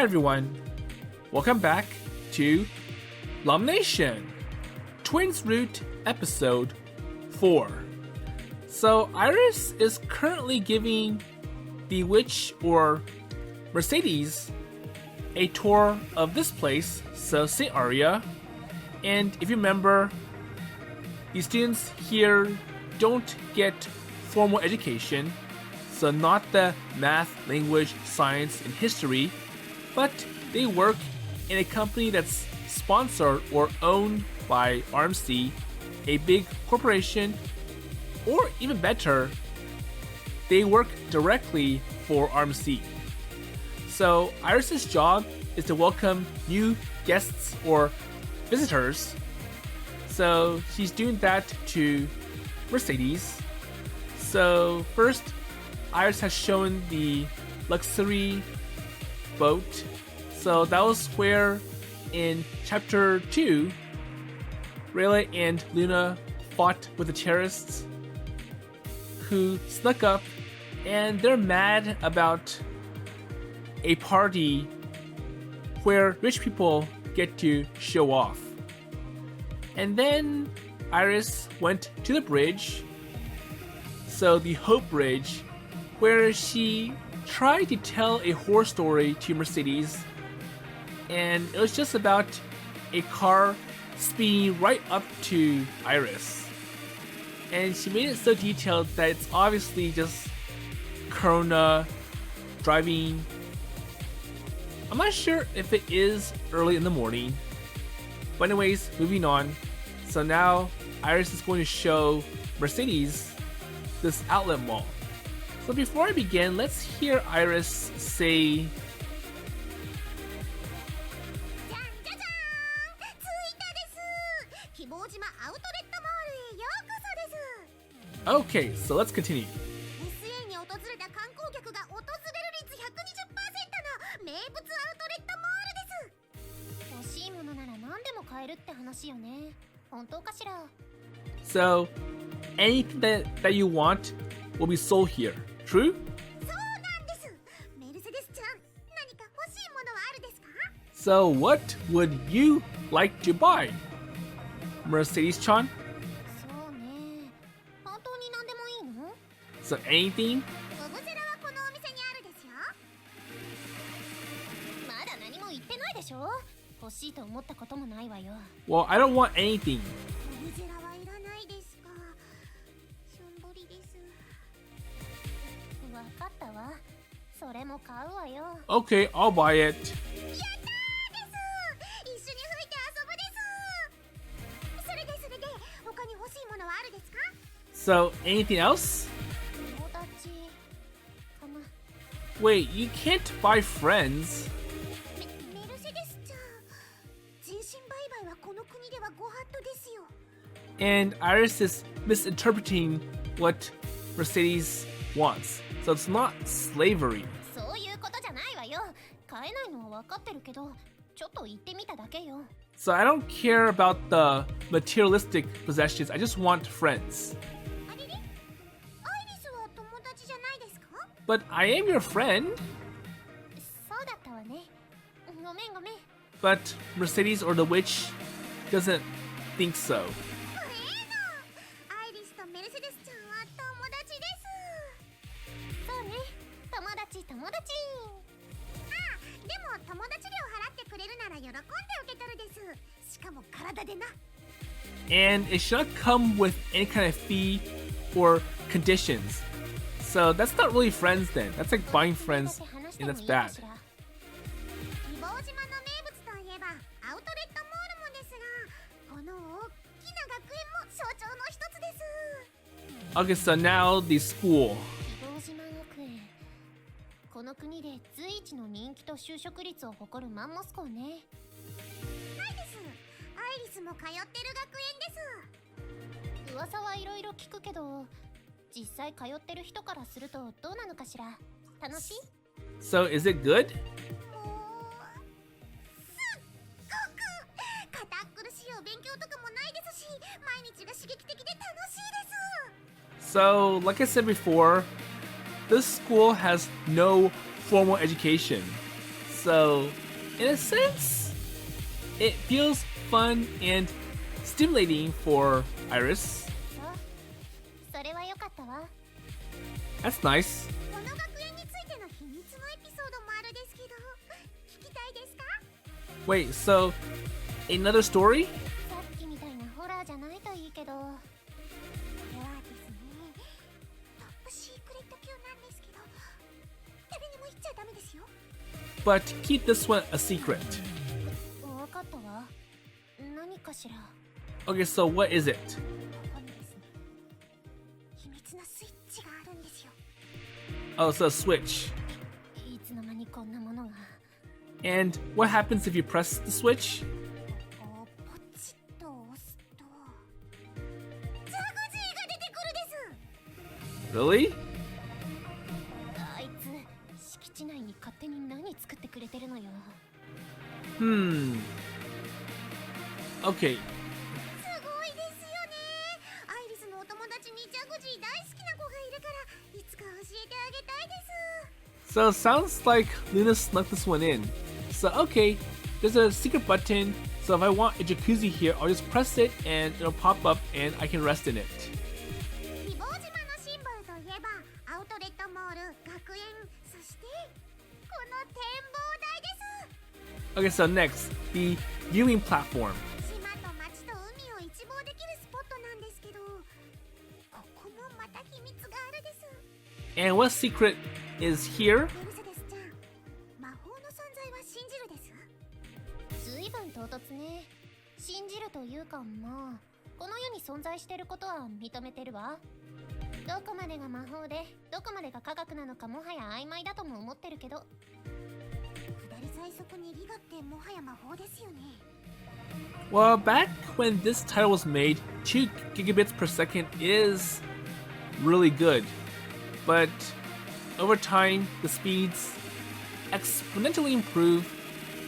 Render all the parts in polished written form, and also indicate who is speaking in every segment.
Speaker 1: Hi everyone, welcome back to LAMUNATION, Twins Root Episode 4. So Iris is currently giving the witch or Mercedes a tour of this place, so St. Aria. And if you remember, the students here don't get formal education, so not the math, language, science, and history, but they work in a company that's sponsored or owned by RMC, a big corporation, or even better, they work directly for RMC. So Iris's job is to welcome new guests or visitors. So she's doing that to Mercedes. So first, Iris has shown the luxury boat. So that was where in chapter 2, Rayla and Luna fought with the terrorists who snuck up, and they're mad about a party where rich people get to show off. And then Iris went to the bridge, so the Hope Bridge, where she tried to tell a horror story to Mercedes, and it was just about a car speeding right up to Iris. And she made it so detailed that it's obviously just Corona driving. I'm not sure if it is early in the morning, but anyways, moving on. So now Iris is going to show Mercedes this outlet mall. So before I begin, let's hear Iris say, okay, so let's continue. So anything that you want will be sold here, true? So what would you like to buy, Mercedes-chan? So anything? Well, I don't want anything. Okay, I'll buy it. So, anything else? Wait, you can't buy friends. And Iris is misinterpreting what Mercedes wants. So it's not slavery. So I don't care about the materialistic possessions, I just want friends. But I am your friend. But Mercedes or the witch doesn't think so. And it should not come with any kind of fee or conditions. So that's not really friends then. That's like buying friends, and that's bad. Okay, so now the school. So is it good? So, like I said before, this school has no formal education. So, in a sense, it feels fun and stimulating for Iris.
Speaker 2: そう、それは良かったわ。
Speaker 1: That's nice.
Speaker 2: この学園についての秘密のエピソードもあるですけど、聞きたいですか？
Speaker 1: Wait, so another story?
Speaker 2: さっきみたいなホラーじゃないといいけど、これはですね、トップシークレット級なんですけど、誰にも言っちゃダメですよ。
Speaker 1: But keep this one a secret.
Speaker 2: わかったわ。何かしら。
Speaker 1: Okay, so what is it?
Speaker 2: ここにですね、秘密のスイッチがあるんですよ。
Speaker 1: Oh, so a switch.
Speaker 2: いつの間にこんなものが。
Speaker 1: And what happens if you press the switch?
Speaker 2: ここをポチッと押すと、ジャグジーが出てくるです。
Speaker 1: Really?
Speaker 2: あいつ、敷地内に勝手に何作ってくれてるのよ。
Speaker 1: Hmm. Okay.
Speaker 2: すごいですよね。アイリスのお友達にジャグジー大好きな子がいるから、いつか教えてあげたいです。
Speaker 1: So it sounds like Luna snuck this one in. So okay, there's a secret button. So if I want a jacuzzi here, I'll just press it and it'll pop up and I can rest in it.
Speaker 2: 希望島のシンボルといえばアウトレットモール、学園、そしてこの展望台です。
Speaker 1: Okay, so next, the viewing platform.
Speaker 2: 島と町と海を一望できるスポットなんですけど、ここもまた秘密があるです。
Speaker 1: And what secret is here?
Speaker 2: メルセデスちゃん、魔法の存在は信じるです。ずいぶん唐突ね。信じるというか、まあこの世に存在していることは認めてるわ。どこまでが魔法でどこまでが科学なのかもはや曖昧だとも思ってるけど、左最速にギガってもはや魔法ですよね。
Speaker 1: Well, back when this title was made, 2 gigabits per second is really good. But over time, the speeds exponentially improve,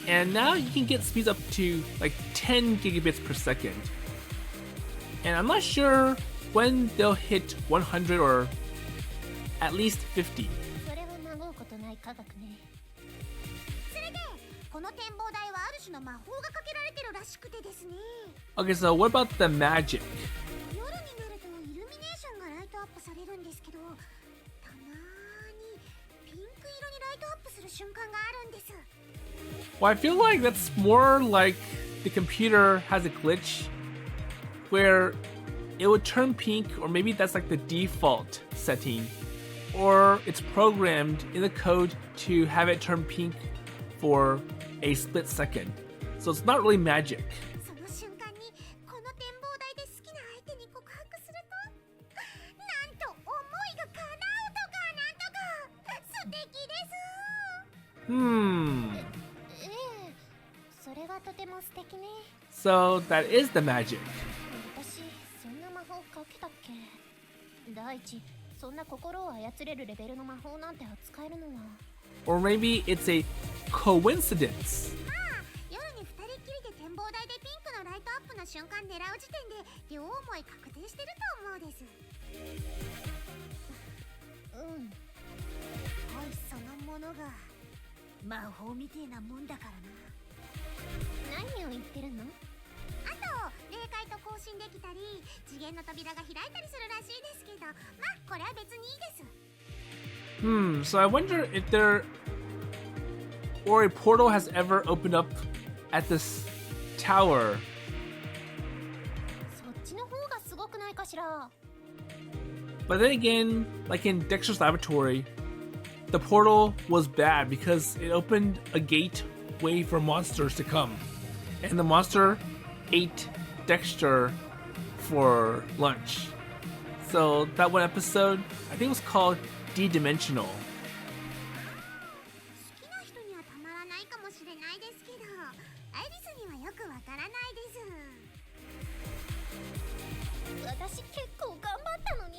Speaker 1: and now you can get speeds up to like 10 gigabits per second. And I'm not sure when they'll hit 100 or at least 50.
Speaker 2: それはまごうことない科学ね。それでこの展望台はある種の魔法がかけられてるらしくてですね。
Speaker 1: Okay, so what about the magic?
Speaker 2: 夜になるとイルミネーションがライトアップされるんですけど、たまにピンク色にライトアップする瞬間があるんです。
Speaker 1: Well, I feel like that's more like the computer has a glitch where it would turn pink, or maybe that's like the default setting, or it's programmed in the code to have it turn pink for a split second. So it's not really magic.
Speaker 2: その瞬間にこの展望台で好きな相手に告白すると、なんと思いが叶うとかなんとか、素敵です。
Speaker 1: Hmm.
Speaker 2: ええ、それがとても素敵ね。
Speaker 1: So that is the magic.
Speaker 2: 私、そんな魔法かけたっけ？第一、そんな心を操れるレベルの魔法なんて扱えるのは。
Speaker 1: Or maybe it's a coincidence.
Speaker 2: まあ、夜に二人っきりで展望台でピンクのライトアップの瞬間狙う時点で両思い確定してると思うです。うん。愛そのものが魔法みてえなもんだからな。何を言ってるの？あと、霊界と交信できたり、次元の扉が開いたりするらしいですけど、まあ、これは別にいいです。
Speaker 1: So I wonder if there or a portal has ever opened up at this tower.
Speaker 2: そっちの方がすごくないかしら。
Speaker 1: But then again, like in Dexter's laboratory, the portal was bad because it opened a gateway for monsters to come. And the monster ate Dexter for lunch. So that one episode, I think it was called D-Dimensional.
Speaker 2: 好きな人にはたまらないかもしれないですけど、アイリスにはよくわからないです。私結構頑張ったのに。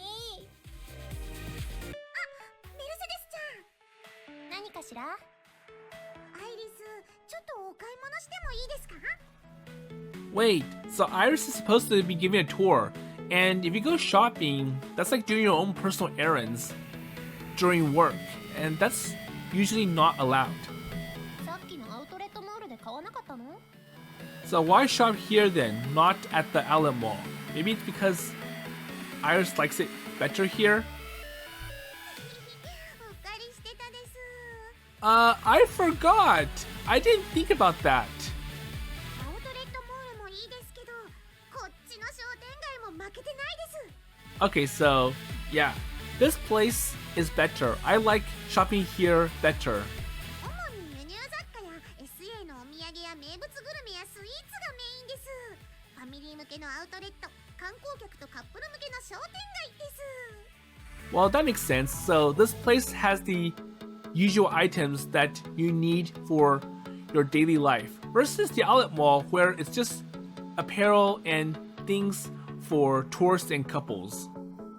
Speaker 2: あ、メルセデスちゃん。何かしら？アイリス、ちょっとお買い物してもいいですか？
Speaker 1: Wait, so Iris is supposed to be giving a tour, and if you go shopping, that's like doing your own personal errands during work, and that's usually not allowed.
Speaker 2: さっき
Speaker 1: So why shop here then, not at the outlet mall? Maybe it's because Iris likes it better here?
Speaker 2: うっかりしてたです。
Speaker 1: I forgot! I didn't think about that.
Speaker 2: アウトレットモールもいいですけど、こっちの商店街も負けてないです。
Speaker 1: Okay, so, yeah. This place is better. I like shopping here better.
Speaker 2: 主に輸入雑貨や SA のお土産や名物グルメやスイーツがメインです。ファミリー向けのアウトレット、観光客とカップル向けの商店街です。
Speaker 1: Well, that makes sense. So this place has the usual items that you need for your daily life versus the outlet mall where it's just apparel and things for tourists and couples.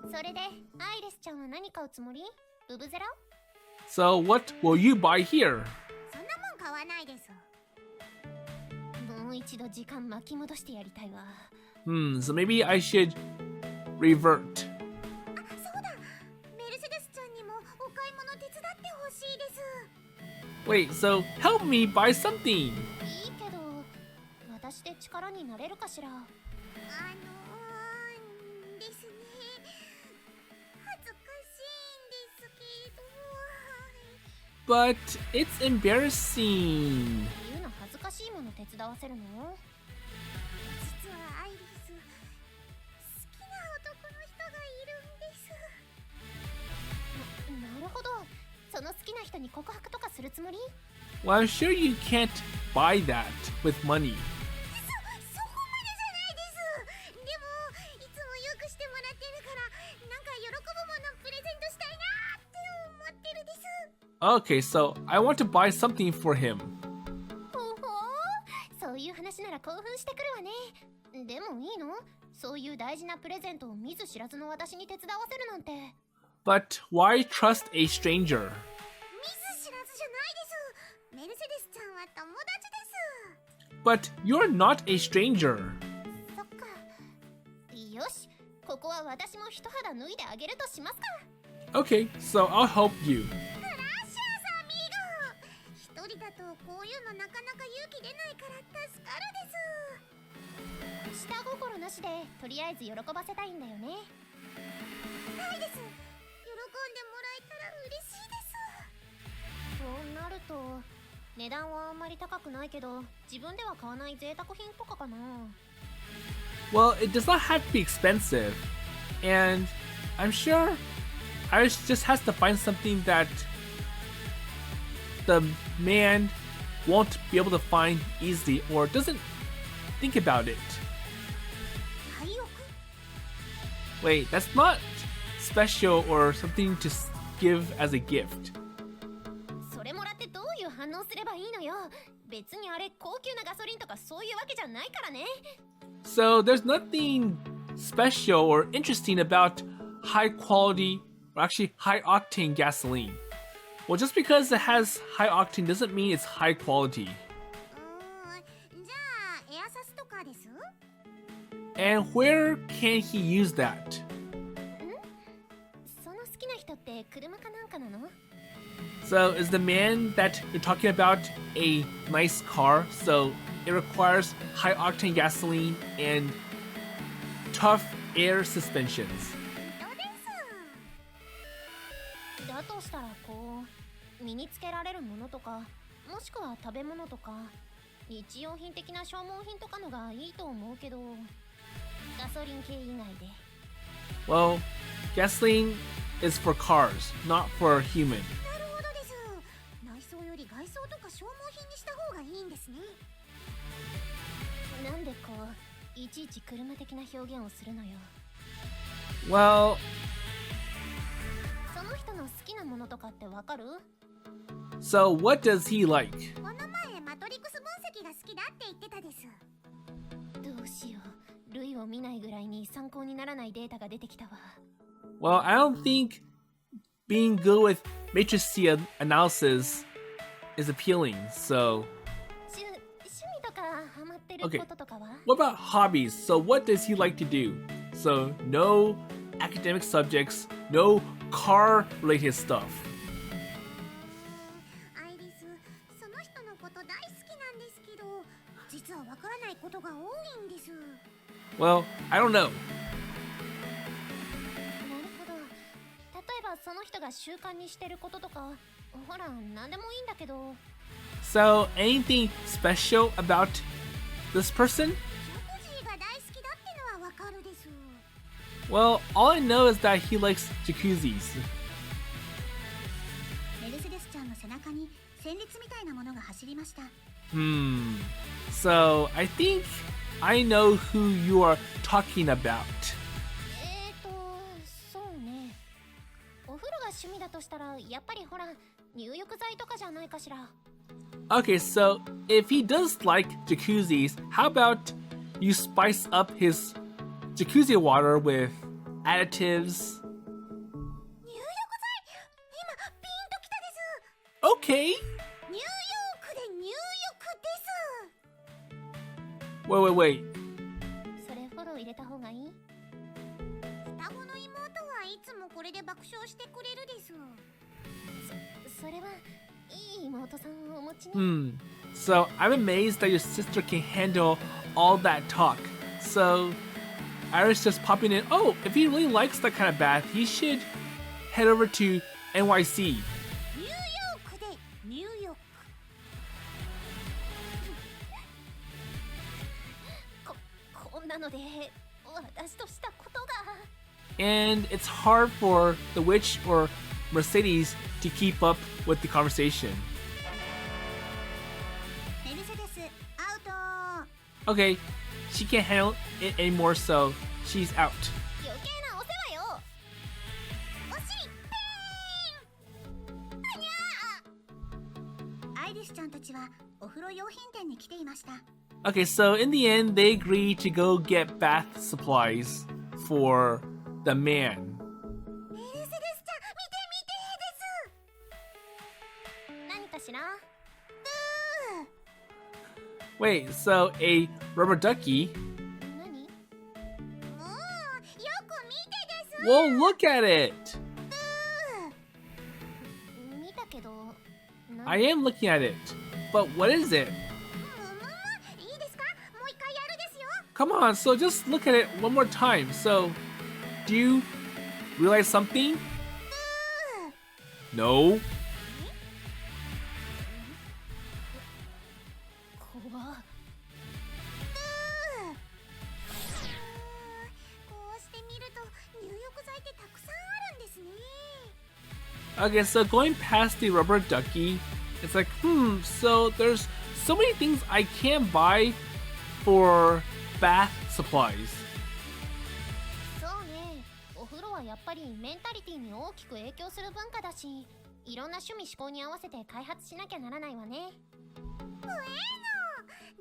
Speaker 2: それでアイリスちゃんは何買うつもり？ブブゼラ？
Speaker 1: So what will you buy here?
Speaker 2: そんなもん買わないです。もう一度時間巻き戻してやりたいわ。
Speaker 1: So maybe I should revert.
Speaker 2: あ、そうだ。メルセデスちゃんにもお買い物手伝ってほしいです。
Speaker 1: Wait, so help me buy something.
Speaker 2: いいけど、私で力になれるかしら。ですね。恥ずかしいんですけど。
Speaker 1: But it's embarrassing.
Speaker 2: 言うの恥ずかしいもの手伝わせるの？実はアイリス、好きな男の人がいるんです。なるほど。その好きな人に告白とかするつもり？
Speaker 1: Well, I'm sure you can't buy that with money.
Speaker 2: そこまでじゃないです。でも、いつもよくしてもらってるから、なんか喜ぶものプレゼントしたいなって思ってるです。
Speaker 1: Okay, so I want to buy something for him.
Speaker 2: ほほー、そういう話なら興奮してくるわね。でもいいの？そういう大事なプレゼントを見ず知らずの私に手伝わせるなんて。
Speaker 1: But why trust a stranger?
Speaker 2: 見ず知らずじゃないです。メルセデスちゃんは友達です。
Speaker 1: But you're not a stranger.
Speaker 2: そっか。よし、ここは私も一肌脱いであげるとしますか。
Speaker 1: Okay, so I'll help you.
Speaker 2: グラシアスアミーゴ。一人だとこういうのなかなか勇気出ないから助かるです。下心なしでとりあえず喜ばせたいんだよね。はいです。喜んでもらえたら嬉しいです。そうなると値段はあんまり高くないけど自分では買わない贅沢品とかかな。
Speaker 1: Well, it does not have to be expensive. And I'm sure Iris just has to find something that the man won't be able to find easily or doesn't think about it.
Speaker 2: 廃屋？
Speaker 1: Wait, that's not special or something to give as a gift.
Speaker 2: それもらってどういう反応すればいいのよ。別にあれ高級なガソリンとかそういうわけじゃないからね。
Speaker 1: So there's nothing special or interesting about high quality or actually high octane gasoline. Well, just because it has high octane doesn't mean it's high quality.
Speaker 2: じゃあエアサスとかです？
Speaker 1: And where can he use that?
Speaker 2: その好きな人って車かなんかなの？
Speaker 1: So is the man that you're talking about a nice car? So it requires high octane gasoline and tough air suspensions.
Speaker 2: どうです。だとしたらこう身につけられるものとか、もしくは食べ物とか日用品的な消耗品とかのがいいと思うけど、ガソリン系以外で。
Speaker 1: Well, gasoline is for cars, not for human.
Speaker 2: なるほどです。内装より外装とか消耗品にした方がいいんですね。なんでこういちいち車的な表現をするのよ。
Speaker 1: Well,
Speaker 2: その人の好きなものとかってわかる？
Speaker 1: so what does he like?
Speaker 2: この前マトリックス分析が好きだって言ってたです。どうしよう、類を見ないぐらいに参考にならないデータが出てきたわ。
Speaker 1: Well, I don't think being good with matrix analysis is appealing, so...
Speaker 2: 趣味とかハマってる
Speaker 1: Okay.
Speaker 2: こととかは？
Speaker 1: What about hobbies? So what does he like to do? So no academic subjects, no car-related stuff.
Speaker 2: アイリス、その人のこと大好きなんですけど、実はわからないことが多いんです。
Speaker 1: Well, I don't know.
Speaker 2: なるほど。例えばその人が習慣にしてることとか、ほら、なんでもいいんだけど。
Speaker 1: So, anything special about this person?
Speaker 2: ジャクジーが大好きだってのはわかるです。
Speaker 1: Well, all I know is that he likes jacuzzis.
Speaker 2: メルセデスちゃんの背中に旋律みたいなものが走りました。
Speaker 1: So, I think I know who you are talking about.
Speaker 2: そうね。お風呂が趣味だとしたら、やっぱりほら、入浴剤とかじゃないかしら。
Speaker 1: Okay, so if he does like jacuzzis, how about you spice up his jacuzzi water with additives?
Speaker 2: 入浴剤、今ピンときたです。
Speaker 1: Okay.
Speaker 2: ニューヨークで入浴です。
Speaker 1: Wait.
Speaker 2: それフォロー入れた方がいい？双子の妹はいつもこれで爆笑してくれるです。それはいい妹さんをお持ちに。
Speaker 1: So I'm amazed that your sister can handle all that talk. So Iris just popping in. Oh, if he really likes that kind of bath, he should head over to NYC.
Speaker 2: ニューヨークで入浴。こんなので私としたことが。
Speaker 1: And it's hard for the witch or Mercedes to keep up with the conversation.
Speaker 2: メルセデスアウト。
Speaker 1: Okay, she can't handle it anymore, so she's out.
Speaker 2: 余計なお世話よ。お尻ペーン。はにゃー。アイリスちゃんたちはお風呂用品店に来ていました。
Speaker 1: Okay, so in the end, they agreed to go get bath supplies for the man.
Speaker 2: メルセデスちゃん、見てです。何かしら。
Speaker 1: Wait, so a rubber ducky?
Speaker 2: 何？もうよく見てです。
Speaker 1: Well, look at it!
Speaker 2: 見たけど。
Speaker 1: I am looking at it, but what is it?
Speaker 2: いいですか？もう一回やるですよ。
Speaker 1: Come on, so just look at it one more time. So, do you realize something? No?
Speaker 2: 怖っ。こうして見ると入浴剤ってたくさんあるんですね。
Speaker 1: Okay, so going past the rubber ducky, it's like, so there's so many things I can buy for bath supplies.
Speaker 2: そうね。お風呂はやっぱりメンタリティに大きく影響する文化だし、いろんな趣味嗜好に合わせて開発しなきゃならないわね。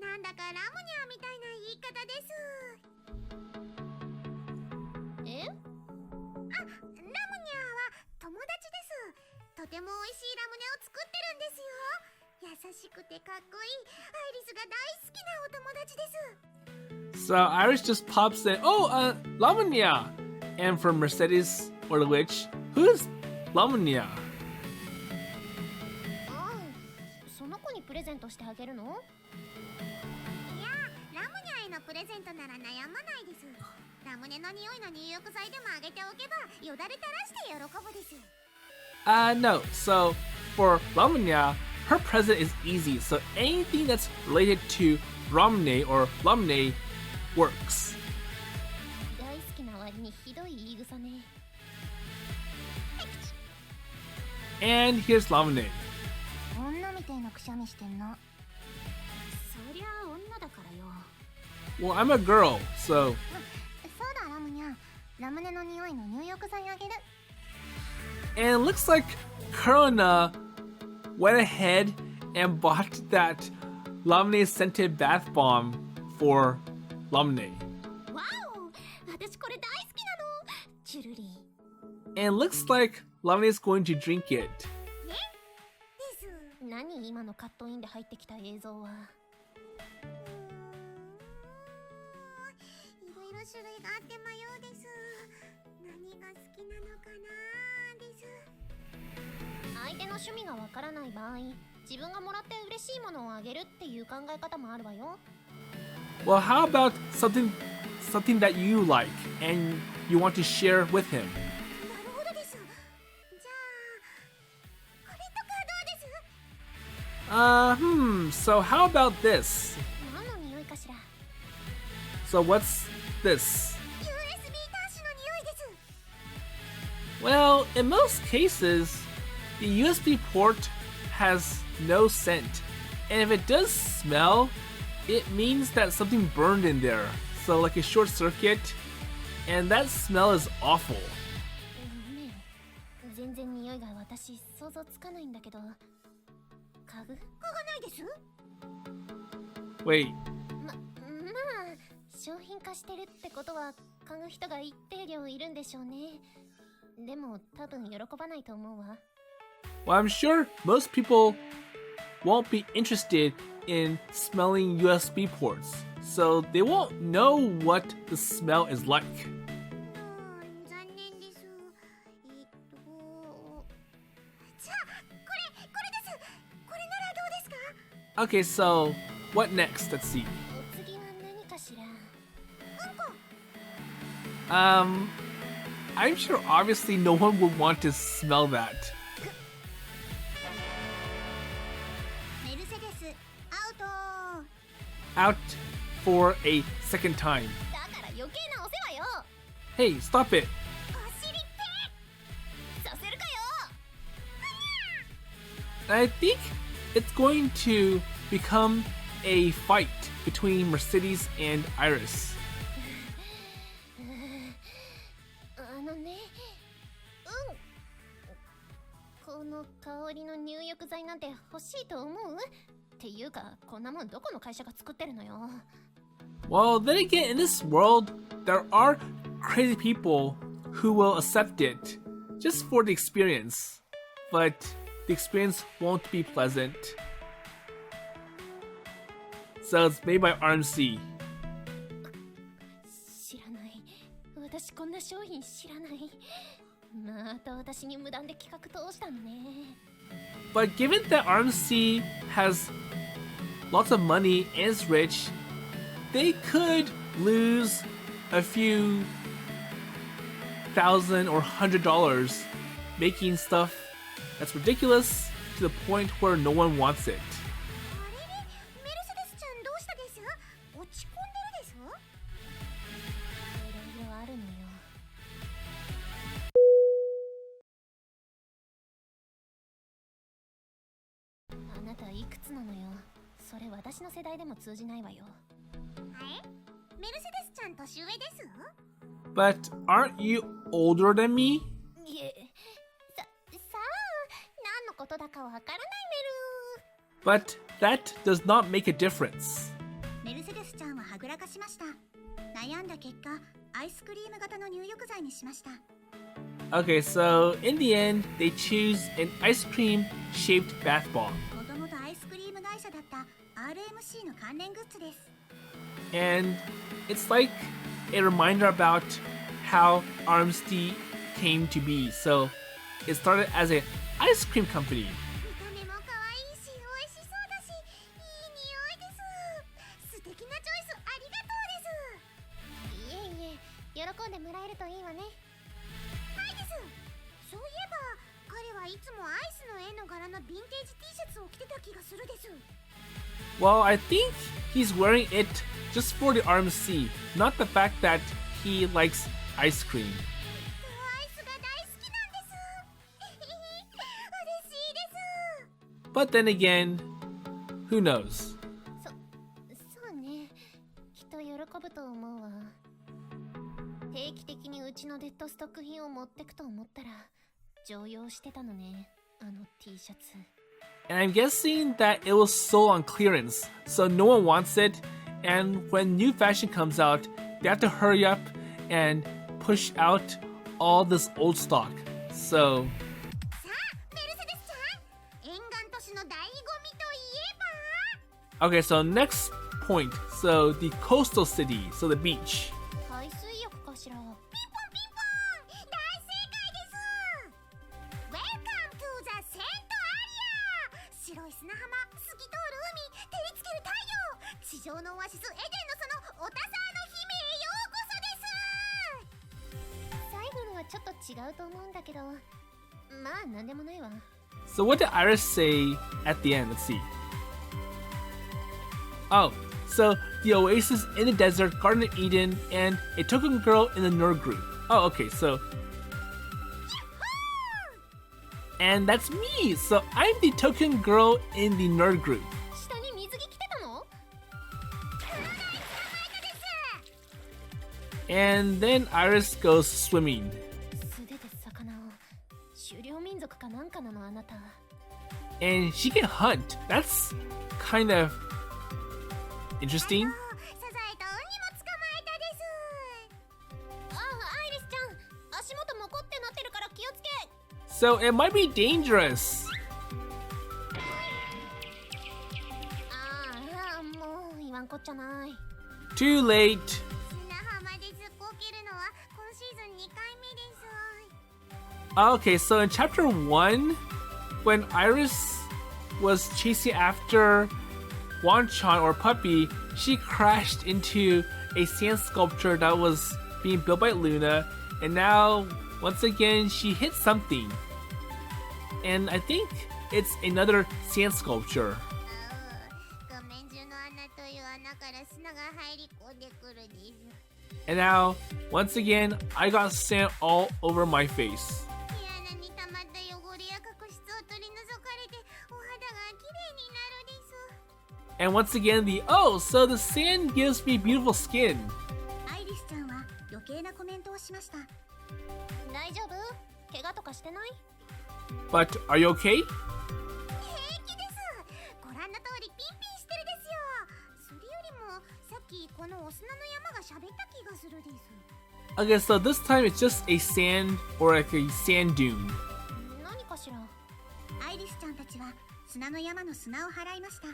Speaker 2: なんだかラムニャーみたいな言い方です。え？あ、ラムニャーは友達です。とても美味しいラムネを作ってるんですよ。優しくてかっこいいアイリスが大好きなお友達です。
Speaker 1: So Iris just pops in, Lamunia! And for Mercedes or the witch, who's Lamunia?
Speaker 2: ああ、その子にプレゼントしてあげるの？いや、ラムニャーへのプレゼントなら悩まないです。ラムネの匂いの入浴剤でもあげておけばよだれ垂らして喜ぶです。
Speaker 1: No. So for Lamunia, her present is easy. So anything that's related to Ramune or Lamune works.
Speaker 2: 大好きな割にひどい言い草ね。
Speaker 1: And here's Lamune.
Speaker 2: 女みてえなくしゃみしてんな。そりゃあ女だからよ。
Speaker 1: Well, I'm a girl, so.
Speaker 2: そうだラムニャー。ラムネの匂いの入浴剤あげる。
Speaker 1: And it looks like Kurona went ahead and bought that Lamune scented bath bomb for Lamune.
Speaker 2: わお、私これ大好きなの。チュルリー。
Speaker 1: And it looks like Lamune is going to drink it.
Speaker 2: です。何今のカットインで入ってきた映像は。いろいろ種類があって迷うです。何が好きなのかなです。相手の趣味がわからない場合、自分がもらって嬉しいものをあげるっていう考え方もあるわよ。
Speaker 1: Well, how about something that you like and you want to share with him?
Speaker 2: なるほどです。じゃあ、これとかどうです？
Speaker 1: So how about this?
Speaker 2: 何の匂いかしら？
Speaker 1: So what's this?
Speaker 2: USB 端子の匂いです。
Speaker 1: Well, in most cases, the USB port has no scent. And if it does smell, it means that something burned in there. So like a short circuit, and that smell is awful.
Speaker 2: ねえ、全然匂いが私想像つかないんだけど。嗅ぐ？嗅がないです。
Speaker 1: Wait,
Speaker 2: まあ、商品化してるってことは嗅ぐ人が一定量いるんでしょうね。でも多分喜ばないと思うわ。
Speaker 1: well, I'm sure most people won't be interested in smelling USB ports, so they won't know what the smell is like.
Speaker 2: 残念です。じゃあ、これです。これならどうですか？
Speaker 1: Okay, so what next? Let's see.
Speaker 2: お次は何かしら？うんこ。
Speaker 1: I'm sure obviously no one would want to smell that.
Speaker 2: メルセデス、アウト。
Speaker 1: Out for a second time.
Speaker 2: だから余計なお世話よ。
Speaker 1: Hey, stop it.
Speaker 2: お尻ペッさせるかよ。
Speaker 1: I think it's going to become a fight between Mercedes and Iris.
Speaker 2: あのね、この香りの入浴剤なんて欲しいと思う？っていうか、こんなもんどこの会社が作ってるのよ。
Speaker 1: Well, then again, in this world, there are crazy people who will accept it just for the experience, but the experience won't be pleasant. So it's made by RMC.
Speaker 2: 知らない。私こんな商品知らない。また私に無断で企画通したのね。
Speaker 1: But given that RMC has lots of money and is rich, they could lose a few $1,000 or $100 making stuff that's ridiculous to the point where no one wants it.
Speaker 2: あれれ、メルセデスちゃんどうしたです？落ち込んでるです？いろいろあるのよ。あなたいくつなのよ。それ私の世代でも通じないわよ。え？メルセデスちゃん年上です？
Speaker 1: But aren't you older than me?
Speaker 2: いえ、さあ、何のことだかわからないメル。
Speaker 1: But that does not make a difference.
Speaker 2: メルセデスちゃんははぐらかしました。悩んだ結果、アイスクリーム型の入浴剤にしました。
Speaker 1: Okay, so in the end, they choose an ice cream shaped bath bomb.
Speaker 2: もともとアイスクリーム会社だった RMC の関連グッズです。
Speaker 1: And it's like a reminder about how RMC came to be. So it started as an ice cream company.
Speaker 2: 見た目も可愛いし、美味しそうだし、いい匂いです。素敵なチョイスありがとうです。いえいえ、喜んでもらえるといいわね。はいです。そういえば、彼はいつもアイスの絵の柄のヴィンテージ T シャツを着てた気がするです。
Speaker 1: Well, I think he's wearing it just for the RMC, not the fact that he likes ice cream.
Speaker 2: アイスが大好きなんです。嬉しいです。
Speaker 1: But then again, who knows?
Speaker 2: そうね。きっと喜ぶと思うわ。定期的にうちのデッドストック品を持ってくと思ったら常用してたのね、あの T シャツ。
Speaker 1: And I'm guessing that it was sold on clearance, so no one wants it. And when new fashion comes out, they have to hurry up and push out all this old stock. So
Speaker 2: さあ、メルセデスちゃん、沿岸都市の醍醐味といえば
Speaker 1: okay, so next point. So the coastal city, so the beach.
Speaker 2: 海水浴かしら。ピンポンピンポン、大正解です。 Welcome to the Saint Area。 白い砂浜、透き通る海、照りつける太陽、地上のオアシスエデンのそのうと思うんだけど、まあなんでもないわ。
Speaker 1: So what did Iris say at the end? Let's see. Oh, so the Oasis in the Desert, Garden of Eden, and a token girl in the nerd group. Oh, okay, so... And that's me! So I'm the token girl in the nerd group.
Speaker 2: 下に水着着てたの？
Speaker 1: And then Iris goes swimming.
Speaker 2: 素手で魚を。狩猟民族かなんかなのあなた。
Speaker 1: And she can hunt. That's kind of interesting.
Speaker 2: サザエとウニも捕まえたです。あ、アイリスちゃん、足元もこってなってるから気をつけ。
Speaker 1: So it might be dangerous.
Speaker 2: ああ、もう言わんこっちゃない。
Speaker 1: Too late.
Speaker 2: 砂浜でずっこけるのは今シーズン2回目です。
Speaker 1: Okay, so in chapter 1, when Iris was chasing after Wanchan or Puppy, she crashed into a sand sculpture that was being built by Luna, and now, once again, she hit something. And I think it's another sand sculpture.
Speaker 2: 画面中の穴という穴から砂が入り込んでくるです。
Speaker 1: And now, once again, I got sand all over my face.
Speaker 2: 毛穴に溜まった汚れや角質を取り除かれてお肌がきれいになるです。
Speaker 1: And once again, so the sand gives me beautiful skin.
Speaker 2: アイリスちゃんは余計なコメントをしました。大丈夫？怪我とかしてない？
Speaker 1: But are you okay?
Speaker 2: 平気です。ご覧の通りピンピンしてるですよ。それよりもさっきこのお砂の山が喋った気がするです。
Speaker 1: Okay, so this time it's just a sand or like a sand dune.
Speaker 2: 何かしら？アイリスちゃんたちは砂の山の砂を払いました。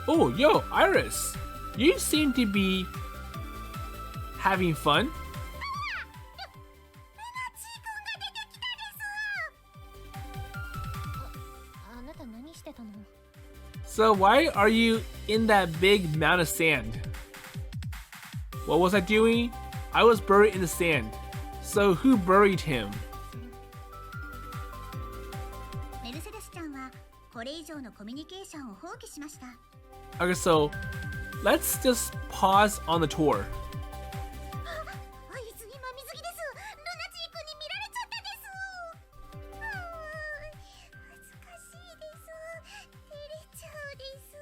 Speaker 1: Oh, yo, Iris, you seem to be having fun.
Speaker 2: あなた何してたの？
Speaker 1: So why are you in that big mound of sand? What was I doing? I was buried in the sand. So who buried him?
Speaker 2: メルセデスちゃんはこれ以上のコミュニケーションを放棄しました。
Speaker 1: Okay, so let's just pause on the tour.
Speaker 2: あいつ今水着です。ルナチー君に見られちゃったです。恥ずかしいです。照れちゃうです。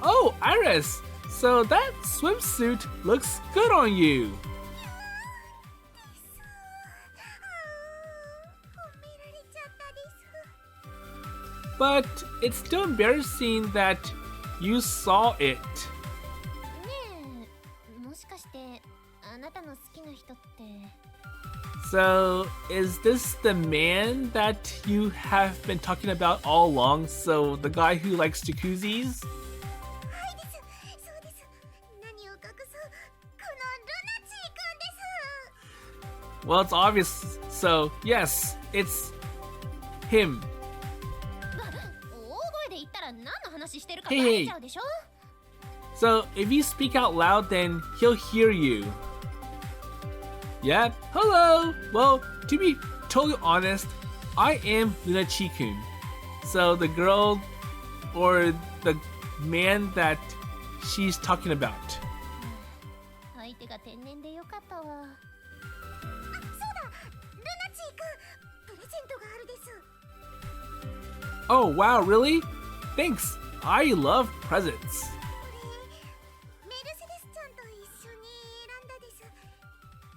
Speaker 1: Oh, Iris. So that swimsuit looks good on you.
Speaker 2: 褒められちゃったです。
Speaker 1: But it's still embarrassing that you saw it.
Speaker 2: ねえ、もしかしてあなたの好きな人って。
Speaker 1: So, is this the man that you have been talking about all along? So, the guy who likes jacuzzis?
Speaker 2: はいです。そうです。何を隠そう。このルナチー君です。
Speaker 1: Well, it's obvious. So, yes, it's him.
Speaker 2: 大声で言ったら何の話してるか
Speaker 1: Hey,
Speaker 2: バ
Speaker 1: hey.
Speaker 2: レちゃうでしょ。
Speaker 1: So, if you speak out loud, then he'll hear you. Yep, hello! Well, to be totally honest, I am Luna Chikun. So, the girl or the man that she's talking about.
Speaker 2: 相手が天然でよかったわ。あ、そうだ。ルナチー君、プレゼントがあるです。
Speaker 1: Oh, wow, really? Thanks. I love presents.
Speaker 2: メルセデスちゃんと一緒に選んだです。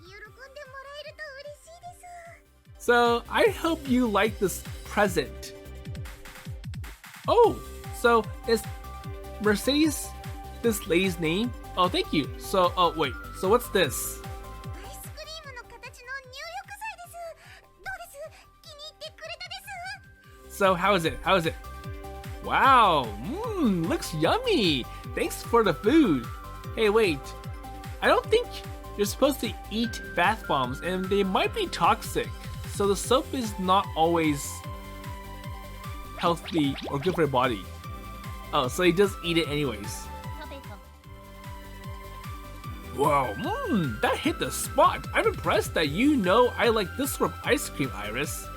Speaker 2: 喜んでもらえると嬉しいです。
Speaker 1: So, I hope you like this present. Oh, so is Mercedes this lady's name? Oh, thank you. So, oh, wait. So, what's this?
Speaker 2: アイスクリームの形の入浴剤です。どうです？気に入ってくれたです？
Speaker 1: So, how is it? How is it? Wow, looks yummy. Thanks for the food. Hey, wait. I don't think you're supposed to eat bath bombs, and they might be toxic. So the soap is not always healthy or good for your body. Oh, so he does eat it anyways.
Speaker 2: 食べた。
Speaker 1: Whoa, that hit the spot. I'm impressed that you know I like this sort of ice cream, Iris.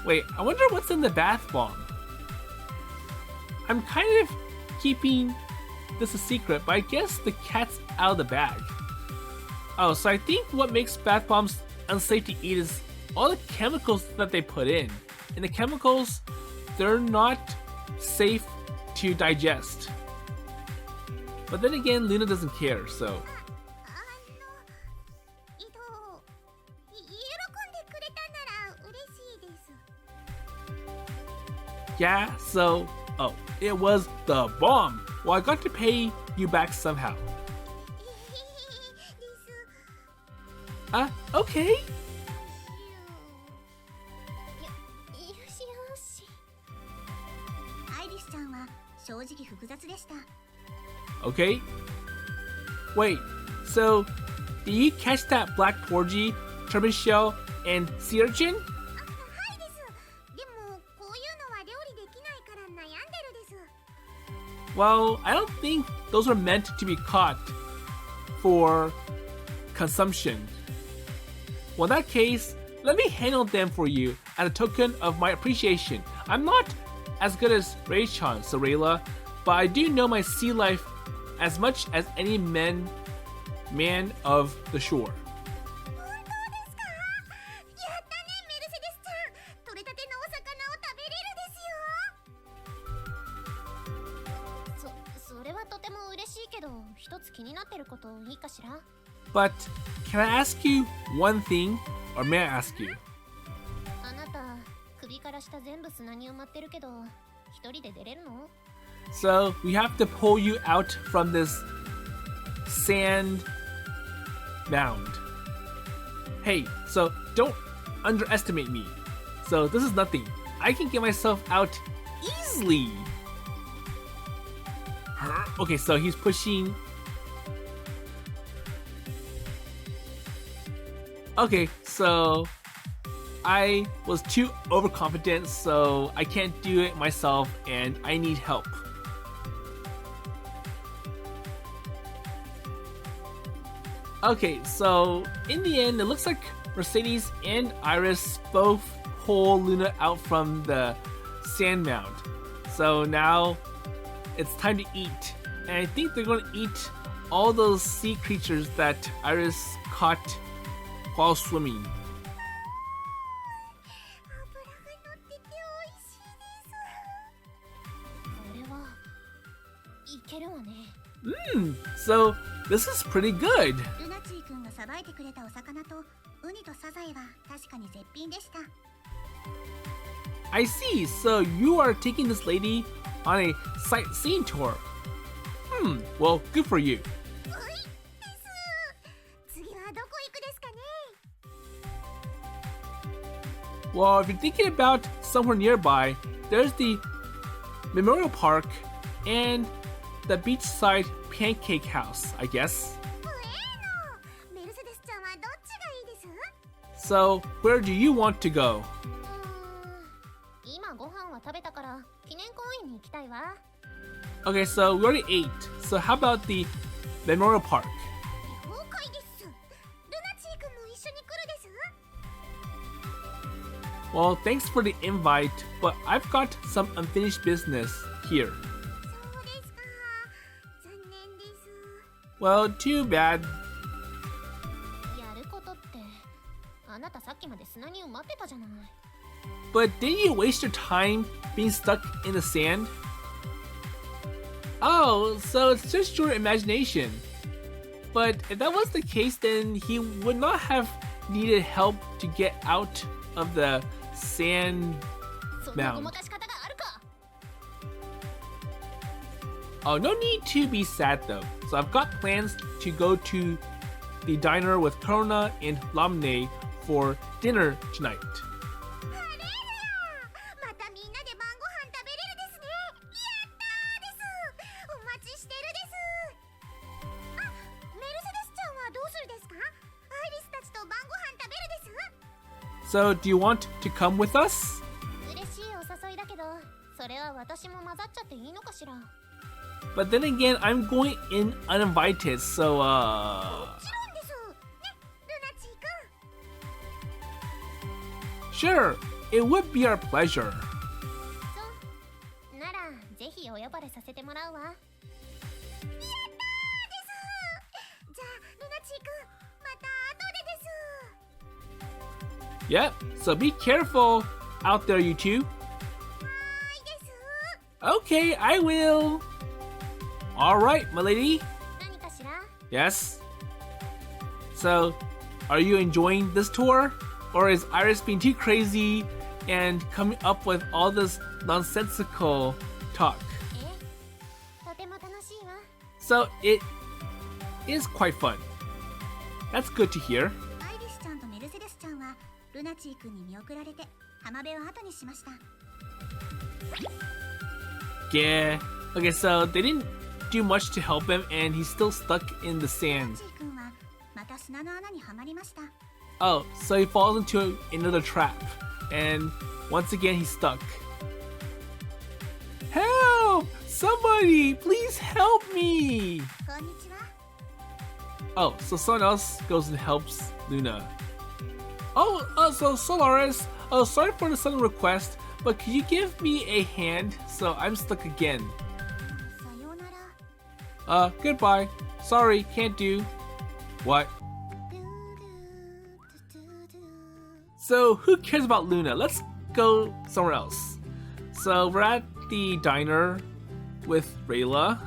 Speaker 1: Wait, I wonder what's in the bath bomb. I'm kind of keeping this a secret, but I guess the cat's out of the bag. Oh, so I think what makes bath bombs unsafe to eat is all the chemicals that they put in. And the chemicals, they're not safe to digest. But then again, Luna doesn't care, so. Yeah, so, oh, it was the bomb. Well, I got to pay you back somehow. Okay. Okay. Wait, so did you catch that black porgy, turban shell, and sea urchin? Well, I don't think those were meant to be caught for consumption. Well, in that case, let me handle them for you as a token of my appreciation. I'm not as good as Ray-chan, Sorella, but I do know my sea life as much as any man of the shore. But can I ask you one thing, or may I ask you? So we have to pull you out from this sand mound. Hey, so don't underestimate me. So this is nothing. I can get myself out easily. Okay, so he's pushing. Okay, so I was too overconfident, so I can't do it myself and I need help. Okay, so in the end, it looks like Mercedes and Iris both pull Luna out from the sand mound. So now it's time to eat. And I think they're going to eat all those sea creatures that Iris caught while swimming. So this is pretty good. I see, so you are taking this lady on a sightseeing tour. Well, good for you. Well, if you're thinking about somewhere nearby, there's the Memorial Park and the beachside pancake house, I guess. So, where do you want to go? Okay, so we already ate. So how about the Memorial Park? Well, thanks for the invite, but I've got some unfinished business here. Well, too bad. But didn't you waste your time being stuck in the sand? Oh, so it's just your imagination. But if that was the case, then he would not have needed help to get out of the sand mound. Oh, no need to be sad though. So I've got plans to go to the diner with Corona and Lamune for dinner tonight. So, do you want to come with us? But then again, I'm going in uninvited, so
Speaker 2: もちろんですね、ルナチーくん。
Speaker 1: Sure, it would be our pleasure.
Speaker 2: そうならぜひお呼ばれさせてもらうわ。やったーです。じゃあルナチーくん、また後でです。
Speaker 1: Yep, so be careful out there, you two.
Speaker 2: はーいです。
Speaker 1: Okay, I will. Alright, my lady.
Speaker 2: 何かしら？
Speaker 1: Yes. So, are you enjoying this tour? Or is Iris being too crazy and coming up with all this nonsensical talk?
Speaker 2: とても楽しいわ。
Speaker 1: So, it is quite fun. That's good to hear.
Speaker 2: アイリスちゃんとメルセデスちゃんはルナチーくんに見送られて浜辺を後にしました。
Speaker 1: Yeah. Okay, so they didn't do much to help him and he's still stuck in the
Speaker 2: ルナ
Speaker 1: sand.
Speaker 2: チーくんはまた砂の穴にはまりました。
Speaker 1: Oh, so he falls into another trap. And once again, he's stuck. Help! Somebody, please help me!
Speaker 2: こんにちは。
Speaker 1: Oh, so someone else goes and helps Luna. Oh, so Solaris, oh, sorry for the sudden request, but could you give me a hand? So I'm stuck again.
Speaker 2: さようなら。
Speaker 1: Goodbye. Sorry, can't do. What? So who cares about Luna? Let's go somewhere else. So we're at the diner with Rayla.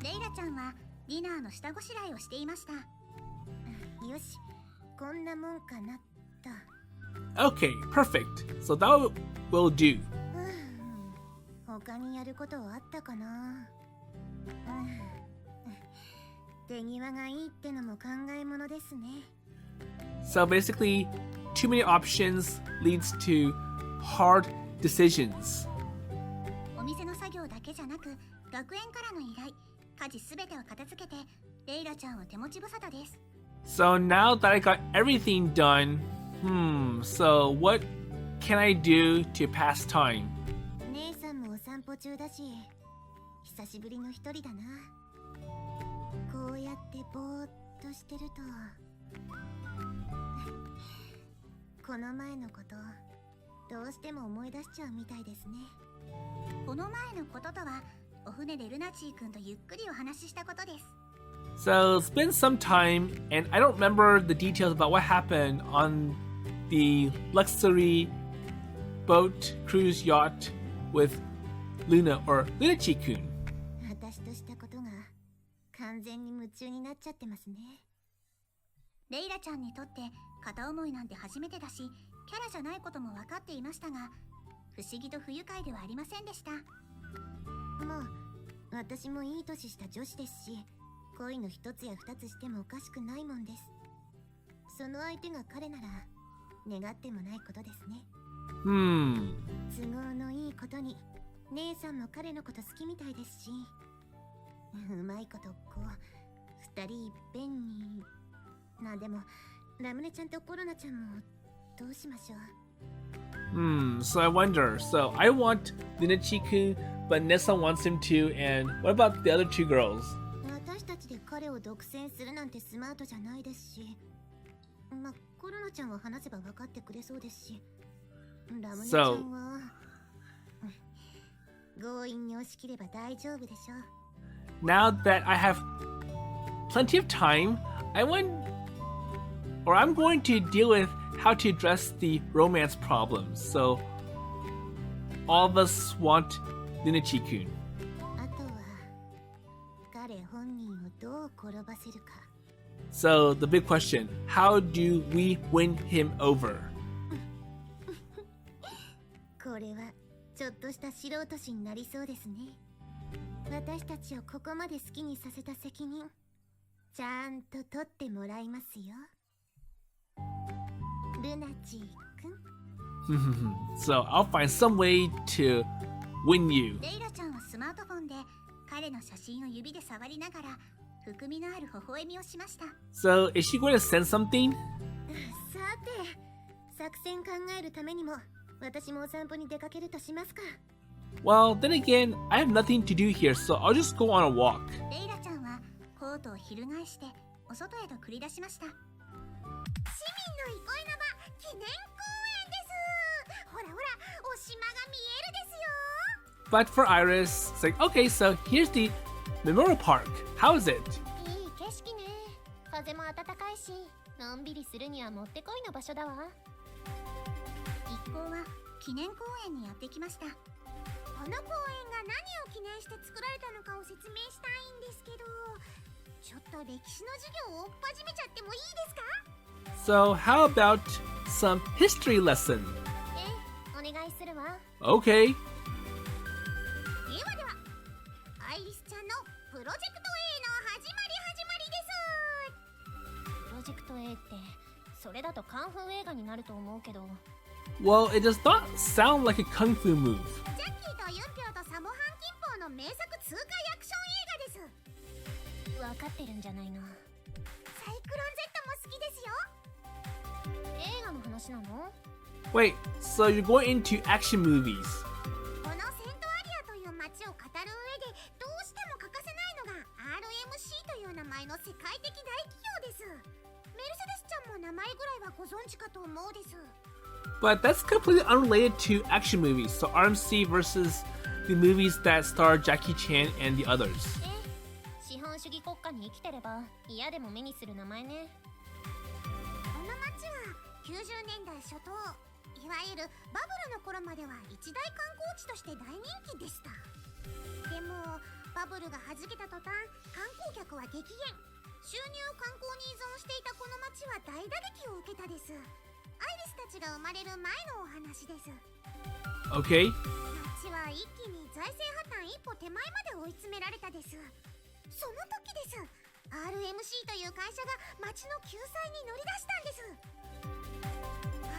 Speaker 2: レイラちゃんはディナーの下ごしらえをしていました。よし、こんなもんかなと。
Speaker 1: Okay, perfect. So that will do.
Speaker 2: 他にやることはあったかな。手際がいいってのも考えものですね。
Speaker 1: So basically, too many options leads to hard decisions.
Speaker 2: お店の作業だけじゃなく、学園からの依頼、家事すべてを片付けて、レイラちゃんは手持ち無沙汰です。
Speaker 1: So now that I got everything done, so what can I do to pass time?
Speaker 2: 姉さんもお散歩中だし、久しぶりの一人だな。こうやってぼーっとしてると、この前のこと、どうしても思い出しちゃうみたいですね。この前のこととは、お船でルナチー君とゆっくりお話ししたことです。
Speaker 1: So it's been some time, and I don't remember the details about what happened on the luxury boat cruise yacht with Luna or Lunachi-kun.
Speaker 2: 私としたことが完全に夢中になっちゃってますね。レイラちゃんにとって片思いなんて初めてだし、キャラじゃないことも分かっていましたが、不思議と不愉快ではありませんでした。まあ、私もいい年した女子ですし、恋の一つや二つしてもおかしくないもんです。その相手が彼なら願ってもないことですね。都合のいいことに姉さんも彼のこと好きみたいですし、うまいことこう二人いっぺんに。でもラムネちゃんとコロナちゃんもどうしましょう。
Speaker 1: So I wonder. So I want Lunachi-kun, but Nessa wants him too, and what about the other two girls?
Speaker 2: 私たちで彼を独占するなんてスマートじゃないですし、まあコロナちゃんは話せば分かってくれそうですし、ラムネちゃんは強引に押し切れば大丈夫でしょう。
Speaker 1: Now that I have plenty of time, I'm going to deal with how to address the romance problems. So all of us want Lunachi-kun.
Speaker 2: あとは彼本人をどう転ばせるか。
Speaker 1: So the big question, how do we win him over?
Speaker 2: これはちょっとした素人誌になりそうですね。私たちをここまで好きにさせた責任、ちゃんと取ってもらいますよ。ルナチーくん。
Speaker 1: So I'll find some way to win you.
Speaker 2: レイラちゃんはスマートフォンで彼の写真を指で触りながら含みのある微笑みをしました。
Speaker 1: So is she going to send something?
Speaker 2: さて、作戦考えるためにも私もお散歩に出かけるとしますか。
Speaker 1: Well, then again, I have nothing to do here, so I'll just go on a walk.
Speaker 2: レイラちゃんはコートを翻してお外へと繰り出しました。市民の憩いの場、記念公園です。ほらほら、お島が見えるですよ。
Speaker 1: But for Iris, it's like, okay, so here's the Memorial Park. How is it?
Speaker 2: いい景色ね。風も暖かいし、のんびりするにはもってこいの場所だわ。一行は記念公園にやってきました。この公園が何を記念して作られたのかを説明したいんですけど、ちょっと歴史の授業を追っ始めちゃってもいいですか？
Speaker 1: So how about some history lesson?
Speaker 2: お願いするわ。
Speaker 1: Okay.
Speaker 2: ではでは、アイリスちゃんのプロジェクト A の始まりです。プロジェクト A ってそれだとカンフー映画になると思うけど。
Speaker 1: Well, it does not sound like a kung fu move.
Speaker 2: ジャッキーとユンピョウとサモハンキンポウの名作痛快アクション映画です。わかってるんじゃないの。サイクロン Z も好きですよ。映画の話なの？
Speaker 1: Wait, so you're going into action movies?
Speaker 2: このセントアリアという街を語る上でどうしても欠かせないのが RMC という名前の世界的大企業です。メルセデスちゃんも名前ぐらいはご存知かと思うです。
Speaker 1: But that's completely unrelated to action movies. So RMC versus the movies that star Jackie Chan and the others.
Speaker 2: 資本主義国家に生きてれば嫌でも目にする名前ね。この街は90年代初頭、いわゆるバブルの頃までは一大観光地として大人気でした。でもバブルが弾けた途端、観光客は激減。収入観光に依存していたこの街は大打撃を受けたです。アイリスたちが生まれる前のお話です。
Speaker 1: Okay.
Speaker 2: 街は一気に財政破綻一歩手前まで追い詰められたです。その時です。RMC という会社が街の救済に乗り出したんです。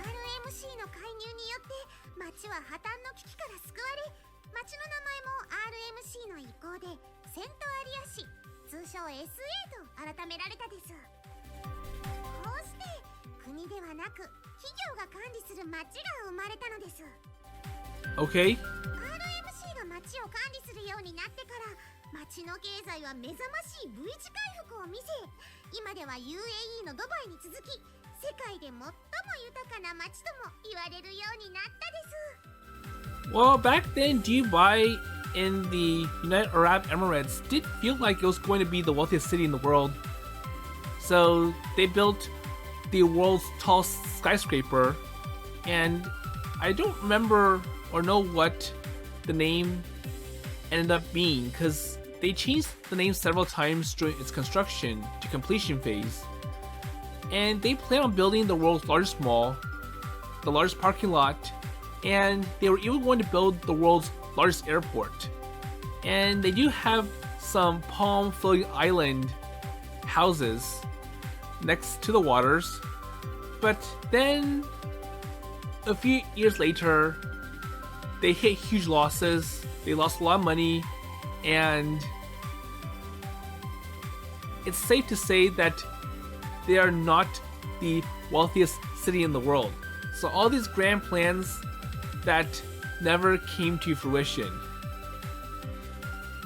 Speaker 2: RMC の介入によって街は破綻の危機から救われ、街の名前も RMC の意向でセントアリア市、通称 SA と改められたです。こうして国ではなく企業が管理する街が生まれたのです。
Speaker 1: Okay.
Speaker 2: RMC が街を管理するようになってから街の経済は目覚ましい V 字回復を見せ、今では UAE のドバイに続き世界で最も豊かな街とも言われるようになったです。
Speaker 1: Well, back then, Dubai in the United Arab Emirates did feel like it was going to be the wealthiest city in the world. So they built the world's tallest skyscraper, and I don't remember or know what the name ended up being because they changed the name several times during its construction to completion phase. And they plan on building the world's largest mall, the largest parking lot, and they were even going to build the world's largest airport. And they do have some palm floating island houses next to the waters. But then a few years later, they hit huge losses. They lost a lot of money, and it's safe to say that they are not the wealthiest city in the world. So all these grand plans that never came to fruition.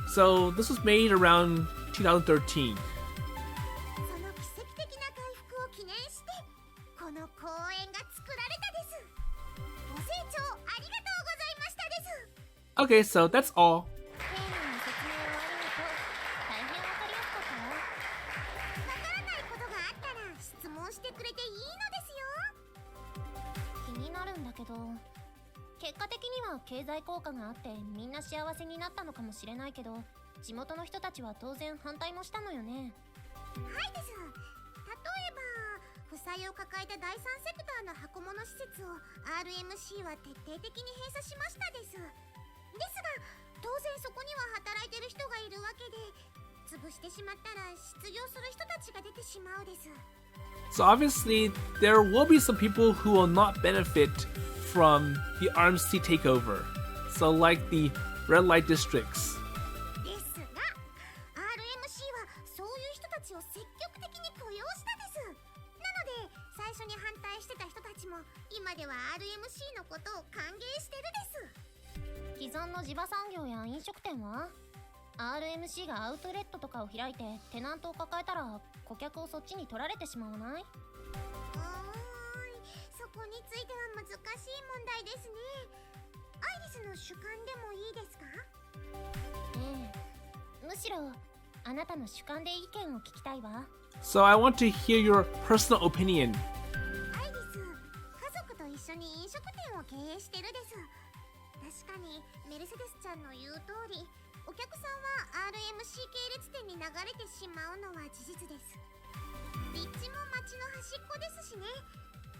Speaker 1: So this was made around 2013.
Speaker 2: その奇跡的な回復を記念してこの公園が作られたです。ご清聴ありがとうございましたです。
Speaker 1: Okay, so that's all.
Speaker 2: 丁寧に説明をありがとう。大変わかりやすかったわ。わからないことがあったら質問してくれていいのですよ。気になるんだけど、結果的には経済効果があってみんな幸せになったのかもしれないけど、地元の人たちは当然反対もしたのよね。はいです。例えば負債を抱えた第三セクターの箱物施設を RMC は徹底的に閉鎖しましたです。ですが当然そこには働いてる人がいるわけで、潰してしまったら失業する人たちが出てしまうです。
Speaker 1: So obviously, there will be some people who will not benefit from the RMC takeover. So like the red light districts.
Speaker 2: ですが RMC はそういう人たちを積極的に雇用したです。なので最初に反対してた人たちも今では RMC のことを歓迎してるです。既存の地場産業や飲食店は RMC がアウトレットとかを開いてテナントを抱えたら顧客をそっちに取られてしまわない？
Speaker 3: そこについては難しい問題ですね。アイリスの主観でもいいですか？
Speaker 2: むしろあなたの主観で意見を聞きたいわ。
Speaker 1: So I want to hear your personal opinion.
Speaker 3: アイリス、家族と一緒に飲食店を経営してるです。確かにメルセデスちゃんの言う通り、お客さんは RMC 系列店に流れてしまうのは事実です。立地も街の端っこですしね。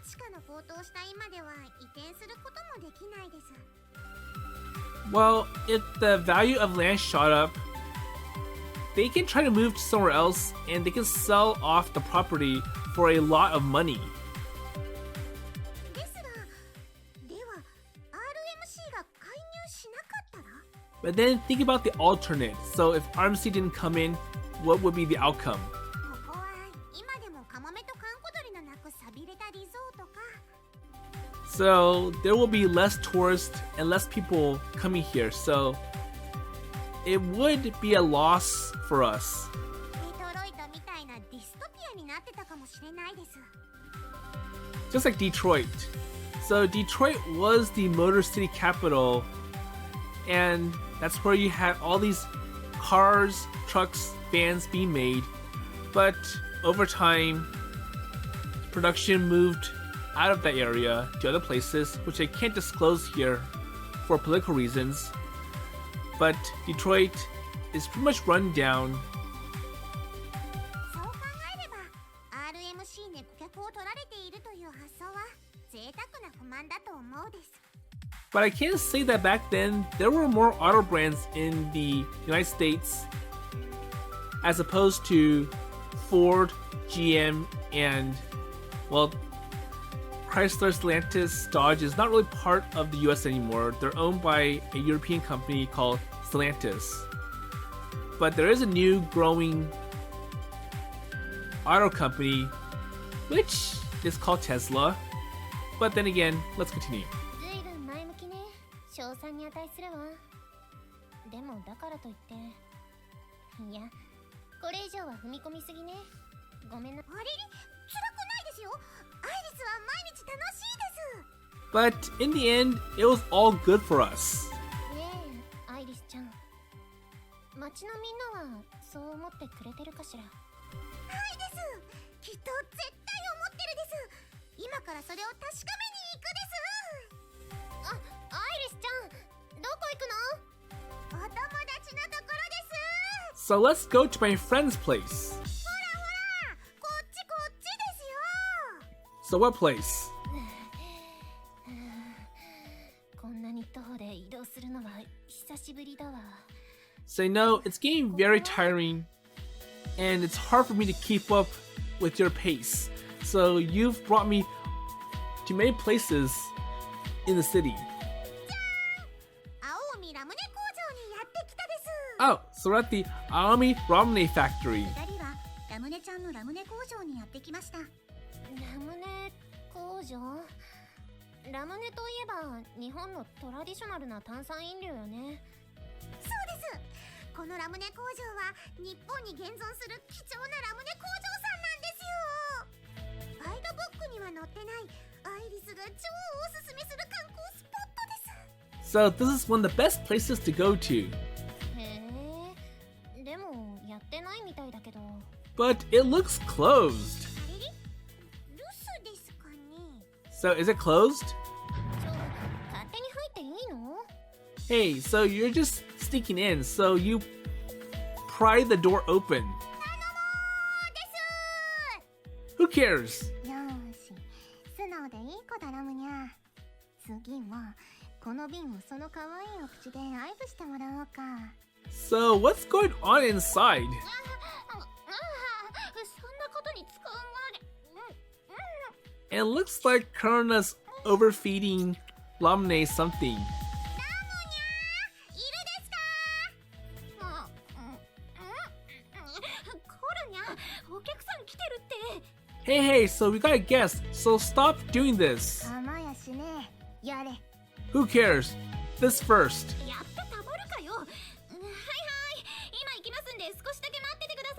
Speaker 3: 地価の高騰した今では移転することもできないです。
Speaker 1: Well, if the value of land shot up, they can try to move to somewhere else and they can sell off the property for a lot of money.
Speaker 3: ですが、では RMC が介入しなかったら？
Speaker 1: But then think about the alternate. So if RMC didn't come in, what would be the outcome?
Speaker 3: ここは今でもカモメとカンコドリの鳴く寂れたリゾートか。
Speaker 1: So there will be less tourists and less people coming here. So it would be a loss for us.
Speaker 3: デトロイトみたいなディストピアになってたかもしれないです。
Speaker 1: Just like Detroit. So Detroit was the Motor City capital, and that's where you had all these cars, trucks, vans being made. But over time, production moved out of that area to other places, which I can't disclose here for political reasons. But Detroit is pretty much run down.
Speaker 3: そう考えれば RMC に顧客を取られているという発想は贅沢な不満だと思うです。
Speaker 1: But I can say that back then, there were more auto brands in the United States as opposed to Ford, GM, and, well, Chrysler, Stellantis, Dodge is not really part of the US anymore. They're owned by a European company called Stellantis. But there is a new growing auto company, which is called Tesla. But then again, let's continue.
Speaker 2: ずいぶん前向きね。賞賛に値するわ。でもだからといって、いや、これ以上は踏み込みすぎね。ごめんな。
Speaker 3: あれれ、辛くないですよ。アイリスは毎日楽しいです。
Speaker 1: But in the end, it was all good for us.
Speaker 2: ねえ、アイリスちゃん。街のみんなはそう思ってくれてるかしら。
Speaker 3: はいです。きっと絶対思ってるです。今からそれを確かめに行くです。
Speaker 2: アイリスちゃん、どこ行くの？
Speaker 3: お友達のところです。
Speaker 1: So let's go to my friend's place.
Speaker 3: ほらほら、こっちですよ。
Speaker 1: So what place?
Speaker 2: こんなに徒歩で移動するのは久しぶりだわ。
Speaker 1: So no, it's getting very tiring, and it's hard for me to keep up with your pace. So you've brought me to many places in the city.
Speaker 3: 青海ラムネ工場にやってきたです。
Speaker 1: Oh, so we're at the Aomi Ramen Factory.
Speaker 3: 二人はラムネちゃんのラムネ工場にやってきました。
Speaker 2: ラムネ工場？ラムネといえば日本のトラディショナルな炭酸飲料よね。
Speaker 3: そうです。このラムネ工場は日本に現存する貴重なラムネ工場さんなんですよ。ガイドブックには載ってないアイリスが超おすすめする観光スポットです。
Speaker 1: So this is one of the best places to go to.
Speaker 2: へえ、でもやってないみたいだけど。
Speaker 1: But it looks closed.
Speaker 3: えれ？留守ですかね？
Speaker 1: So is it closed?
Speaker 2: 勝手に入っていいの？
Speaker 1: Hey, so you're just sneaking in, so you pry the door open.
Speaker 3: 頼もうです。
Speaker 1: Who cares?
Speaker 3: よーし、素直でいい子だラムニャ。次はこの瓶をその可愛いお口で合図してもらおうか。
Speaker 1: So what's going on inside?
Speaker 2: そんなことに使うもので。
Speaker 1: It looks like Karuna's overfeeding Lamune something.
Speaker 3: ラムニャー、いるですか？コルニャ、お客さん来てるって。
Speaker 1: Hey, so we got a guest, so stop doing this.
Speaker 3: かまやしね。やれ。
Speaker 1: Who cares? this first.
Speaker 2: やったタモるかよ。はいはい、今行きますんで少しだけ待っててください。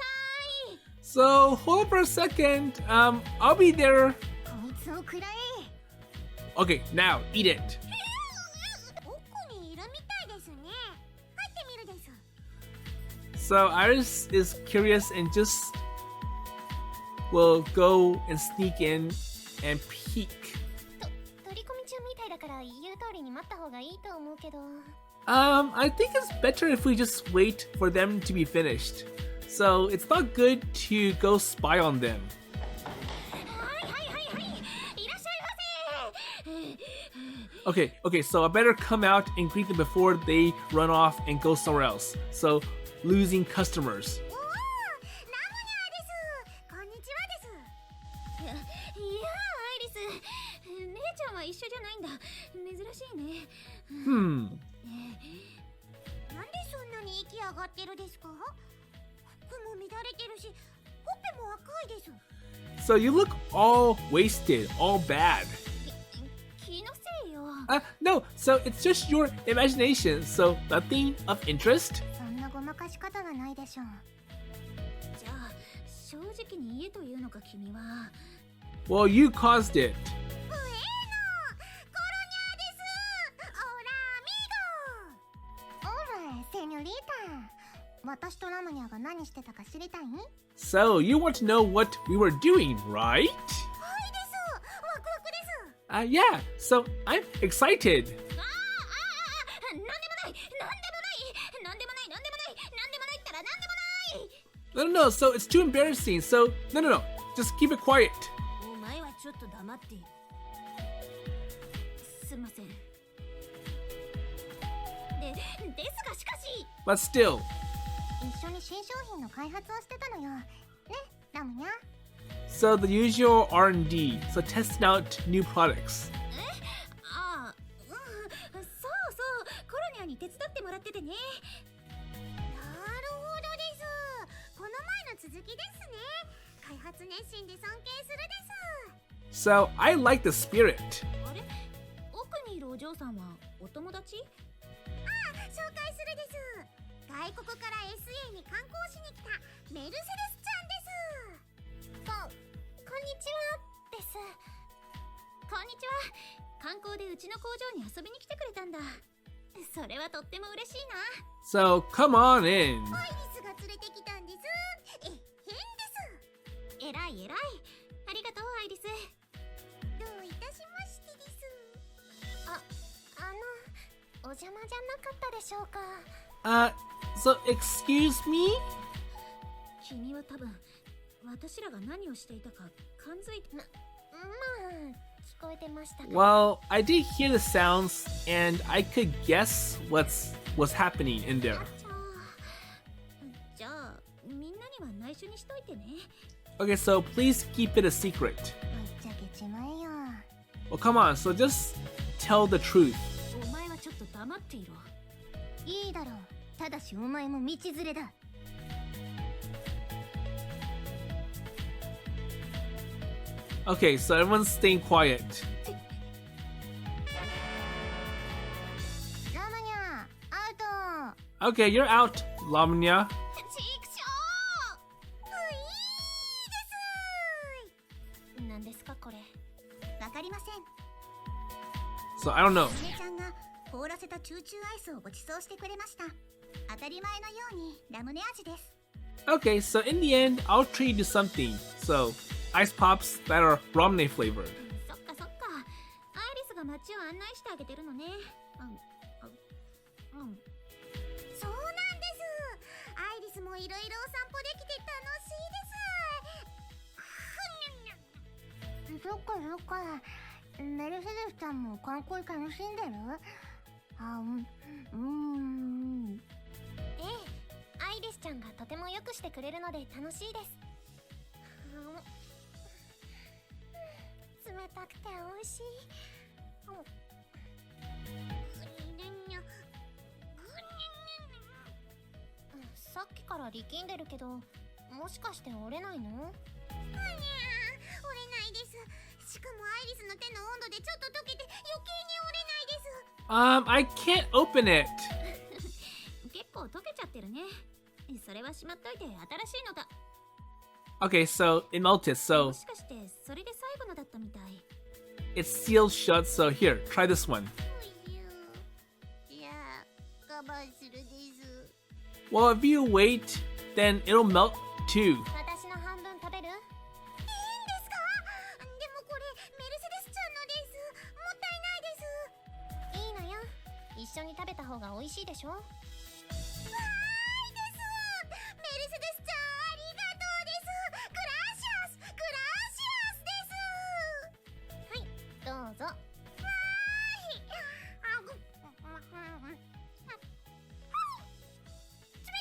Speaker 1: So hold up for a second. I'll be there.
Speaker 3: こいつを食らえ。
Speaker 1: Okay, now eat it.
Speaker 3: 奥にいるみたいですね。入ってみるです。
Speaker 1: So Iris is curious and just will go and sneak in and peek.
Speaker 2: 取り込み中みたいだから言う通りに待った方がいいと思うけど。
Speaker 1: I think it's better if we just wait for them to be finished. So it's not good to go spy on them.
Speaker 2: はいはいはいはい、いらっしゃいませ。
Speaker 1: Okay, so I better come out and greet them before they run off and go somewhere else. So losing customers.
Speaker 3: おお、ラムニャーです。こんにちはです。
Speaker 2: いやアイリス、姉ちゃんは一緒じゃないんだ。珍しいね。
Speaker 3: なんでそんなに息上がってるですか？服も乱れてるし、ほっぺも赤いです。
Speaker 1: So you look all wasted, all bad.
Speaker 2: 気のせいよ。
Speaker 1: No, so it's just your imagination. So nothing of interest.
Speaker 3: そんなごまかし方はないでしょう。
Speaker 2: じゃあ正直に言えというのか君は。
Speaker 1: Well, you caused it.
Speaker 3: コロニャーです。オラミーゴ。オラ、セニョリータ。私とラムニャーが何してたか知りたい？
Speaker 1: So you want to know what we were doing, right?
Speaker 3: はいです。ワクワクです。
Speaker 1: Yeah, so I'm excited.
Speaker 2: なんでもないったらなんでもない。
Speaker 1: No, so it's too embarrassing. So, no, just keep it quiet.
Speaker 2: お前はちょっと黙っている。すみません。ですがしかし。
Speaker 1: But still.
Speaker 3: 一緒に新商品の開発をしてたのよ。ね、ラムニャー。
Speaker 1: So the usual R&D, so testing out new products.
Speaker 2: ああ、そうそう、コロニャーに手伝ってもらっててね。
Speaker 3: なるほどです。この前の続きですね。開発熱心で尊敬するです。
Speaker 1: So I like the spirit.
Speaker 2: あれ、奥にいるお嬢さんはお友達？
Speaker 3: ああ、紹介するです。外国から SA に観光しに来たメルセデスちゃんです。
Speaker 2: こんにちはです。こんにちは。観光でうちの工場に遊びに来てくれたんだ。それはとっても嬉しいな。
Speaker 1: So come on in.
Speaker 3: アイリスが連れてきたんです。変です。
Speaker 2: えらい。ありがとうアイリス。
Speaker 3: どういたしましてです。
Speaker 2: お邪魔じゃなかったでしょうか。
Speaker 1: So excuse me?
Speaker 2: 君は多分私らが何をしていたか感づいてまあ聞こえてましたけど。
Speaker 1: Well, I did hear the sounds and I could guess was happening in there.
Speaker 2: じゃあみんなには内緒にしといてね。
Speaker 1: Okay, so please keep it a secret.
Speaker 3: ぶっちゃけちまえよ。
Speaker 1: Well, come on, so just tell the truth.
Speaker 2: お前はちょっと黙っていろ。
Speaker 3: いいだろう。ただしお前も道連れだ。
Speaker 1: Okay, so everyone's staying quiet.
Speaker 3: ラムニャー、アウト。
Speaker 1: Okay, you're out, Lamanya.
Speaker 2: チークショー。何ですかこれ。
Speaker 3: わかりません。
Speaker 1: So I don't know.
Speaker 3: 姉ちゃんが凍らせたチューチューアイスをご馳走してくれました。当たり前のようにラムネ味です。
Speaker 1: Okay, so in the end, I'll treat you to something. So, ice pops that are ramen flavored.
Speaker 2: そっか。アイリスが街を案内してあげてるのね。
Speaker 3: そうなんです。アイリスもいろいろお散歩できて楽しいです。そっか。メルセデスちゃんも観光楽しんでる？
Speaker 2: ええ、アイリスちゃんがとてもよくしてくれるので楽しいです。冷たくて美味しい。さっきから力んでるけど、もしかして折れないの？
Speaker 3: 折れないです。しかもアイリスの手の温度でちょっと溶けて余計に折れないです。
Speaker 1: I can't open it.
Speaker 2: 結構溶けちゃってるね。それはしまっといて新しいのだ。
Speaker 1: Okay, so it melted,
Speaker 2: も
Speaker 1: so
Speaker 2: しかしてそれで最後のだったみたい。
Speaker 1: it's sealed shut, so here, try this one.
Speaker 3: いや、我慢するです。
Speaker 1: Well, if you wait, then it'll melt too.
Speaker 2: 私の半分食べる？
Speaker 3: いいんですか？でもこれメルセデスちゃんのです。もったいないです。
Speaker 2: いいのよ。一緒に食べた方が美味しいでしょ。
Speaker 3: わーいです。メルセデスちゃんありがとうです。グラシアス、グラシアスです。
Speaker 2: はい、どうぞ。
Speaker 3: わーい。あぐ、冷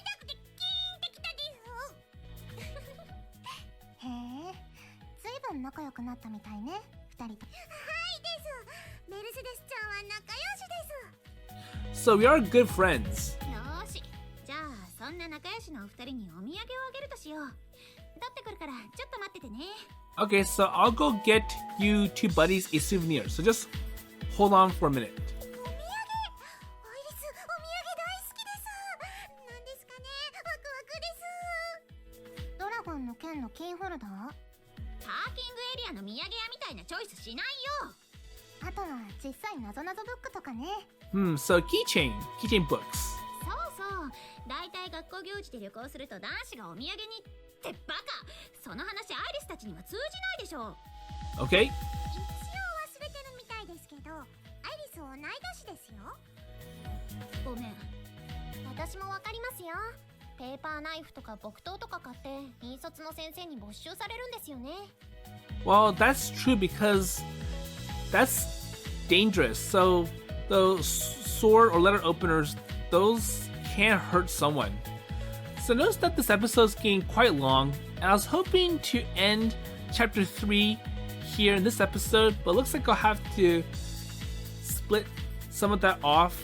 Speaker 3: たくてキーンってきたです。へえ、ずいぶん仲良くなったみたいね、二人と。はいです。メルセデスちゃんは仲良しです。
Speaker 1: So we are good friends.
Speaker 2: よーし、じゃあそんな仲良しのお二人にお土産をあげるとしよう。取ってくるからちょっと待っててね。
Speaker 1: Okay, so I'll go get you two buddies a souvenir. So just hold on for a minute.
Speaker 3: お土産、アイリス、お土産大好きです。なんですかね、ワクワクです。ドラゴンの剣のキーホルダー？
Speaker 2: パーキングエリアの土産屋みたいなチョイスしないよ。
Speaker 3: あとは小さいなぞなぞブックとかね。
Speaker 1: So keychain books.
Speaker 2: そうそう、だいたい学校行事で旅行すると男子がお土産にってバカ。その話アイリスたちには通じないでしょ。
Speaker 1: Okay?
Speaker 3: 一応忘れてるみたいですけど、アイリス同い年ですよ。
Speaker 2: ごめん。私もわかりますよ。ペーパーナイフとか木刀とか買って引率の先生に没収されるんですよね。
Speaker 1: Well, that's true because that's dangerous. So those sword or letter openers, those can hurt someone. So notice that this episode is getting quite long, and I was hoping to end chapter 3 here in this episode, but it looks like I'll have to split some of that off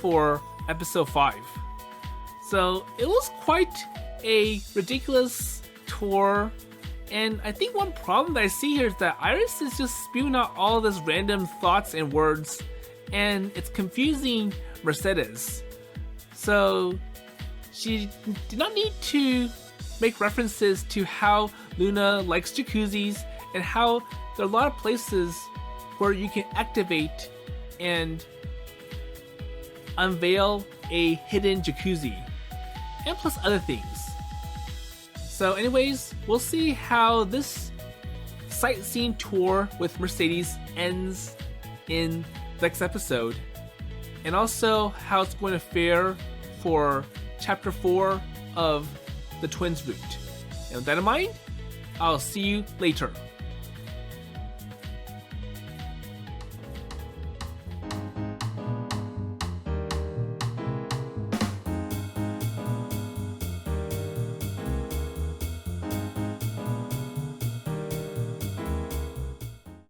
Speaker 1: for episode 5. So it was quite a ridiculous tour, and I think one problem that I see here is that Iris is just spewing out all this random thoughts and words, and it's confusing Mercedes. So she did not need to make references to how Luna likes jacuzzis and how there are a lot of places where you can activate and unveil a hidden jacuzzi, and plus other things. So anyways, we'll see how this sightseeing tour with Mercedes ends in the next episode, and also how it's going to fare for chapter 4 of the Twins route. And with that in mind, I'll see you later.